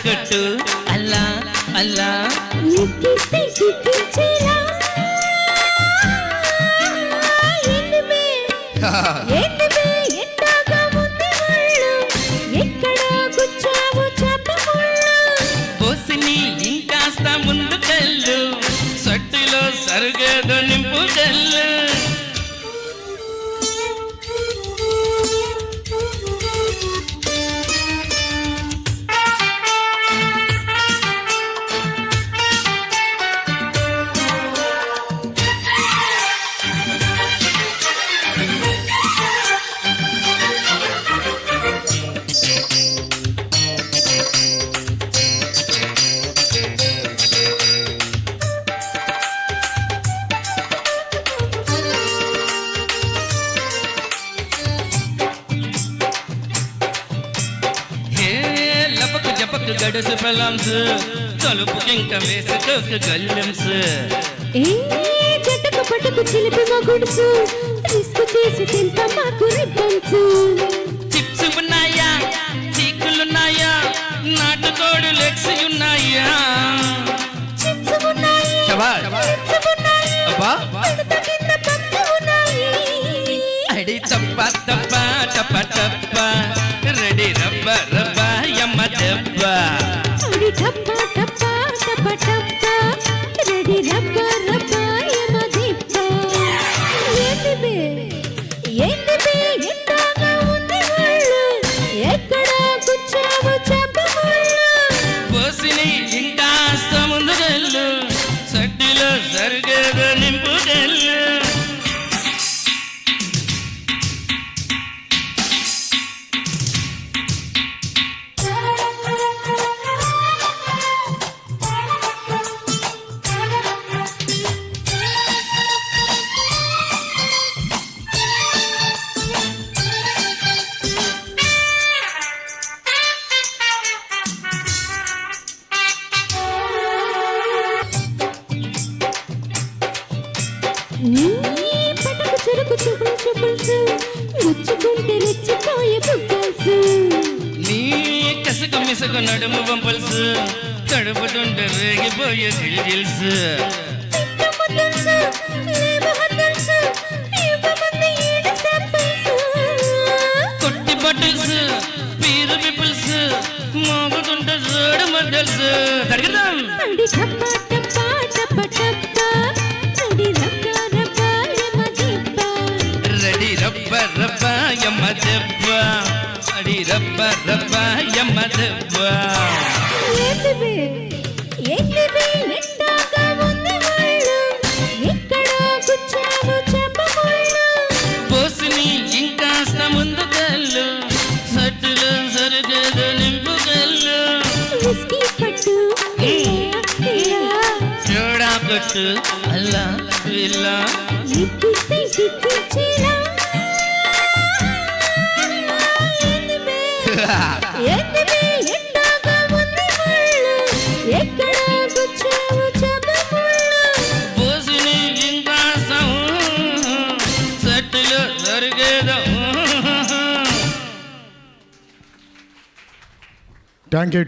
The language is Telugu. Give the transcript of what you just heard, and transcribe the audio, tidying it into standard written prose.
కొట్టు అల్లా అల్లా ఎక్కిస్తే సిక్కించేలా ఏంటిమే ఎంతగా ఉంది వాళ్ళు ఎక్కడ గుచ్చావు చెప్పముళ్ళు పోసిని ఇంకాస్త ముందుకెళ్ళు సట్టులో సరుగేదో నింపుకెళ్ళు జపకు గడుసు ప్రలాంస్ తలుపుకింక వేసుకోక గల్లెంస్ జటకు పట్టుకు చిలిపి మా గుడుసు రిస్క్ చేసి తింటా మాకు రిబ్బన్స్ చిప్స్ ఉన్నాయా చీకులున్నాయా నాటుకోడు లెగ్స్ ఉన్నాయా చిప్స్ ఉన్నాయి చిప్స్ ఉన్నాయి అబ్బా పడత కింద పప్పు ఉన్నాయి అడి చప్ప తప్ప టప టప్ప రెడీ రబ్బ రబ్బ యమ్మ దెబ్బ అడి టప్ప టప్ప టప టప్ప రెడీ రబ్బ రబ్బ యమ్మ దెబ్బ ఏంటిబే ఎంతగా ఉంది వాళ్ళు ఎక్కడ గుచ్చావు చెప్పముళ్ళు పోసిని ఇంకా ముందుకెళ్ళు సడ్డిలో సరిగేదో నింపుకెళ్ళు పటకు చెరుకు చూపులు చూపుల్సు ముచ్చుకుంటే రెచ్చిపోయే బుగ్గల్సు నీ కసకు మిసకు నడుము వంపల్సు తడుపుతుంటే రేగిపోయే గిల్గిల్స్ ముద్దల్సు లేబు హద్దల్సు ఇవ్వమంది ఈడ శాంపిల్సు కొట్టి బట్టల్స్ పీరు పిపుల్స్ మోగుతుంటే చూడు మద్దల్స్ తడిగిద్దాం అడి టప్ప టప్ప టప్ప టప్ప రెడీ రబ్బ రబ్బ యమ్మ దెబ్బ రెడీ రబ్బ రబ్బ యమ్మ దెబ్బ అడి రబ్బ రబ్బ యమ్మ దెబ్బ ఏంటిబే ఎంతగా ఉంది వాళ్ళు ఎక్కడ గుచ్చావు చెప్పముళ్ళు పోసిని ఇంకాస్త ముందుకెళ్ళు సట్టులో సరిగేదో నింపుకెళ్ళు విస్కీ పట్టు చూడా కొట్టు అల్లా విల్లా ఎక్కిస్తే సిక్కించేలా ఏంటిబే ఎంతగా ఉంది వాళ్ళు ఎక్కడ గుచ్చావు చెప్పముళ్ళు పోసిని ఇంకాస్త సట్టులో సరిగేదో థ్యాంక్ యూ.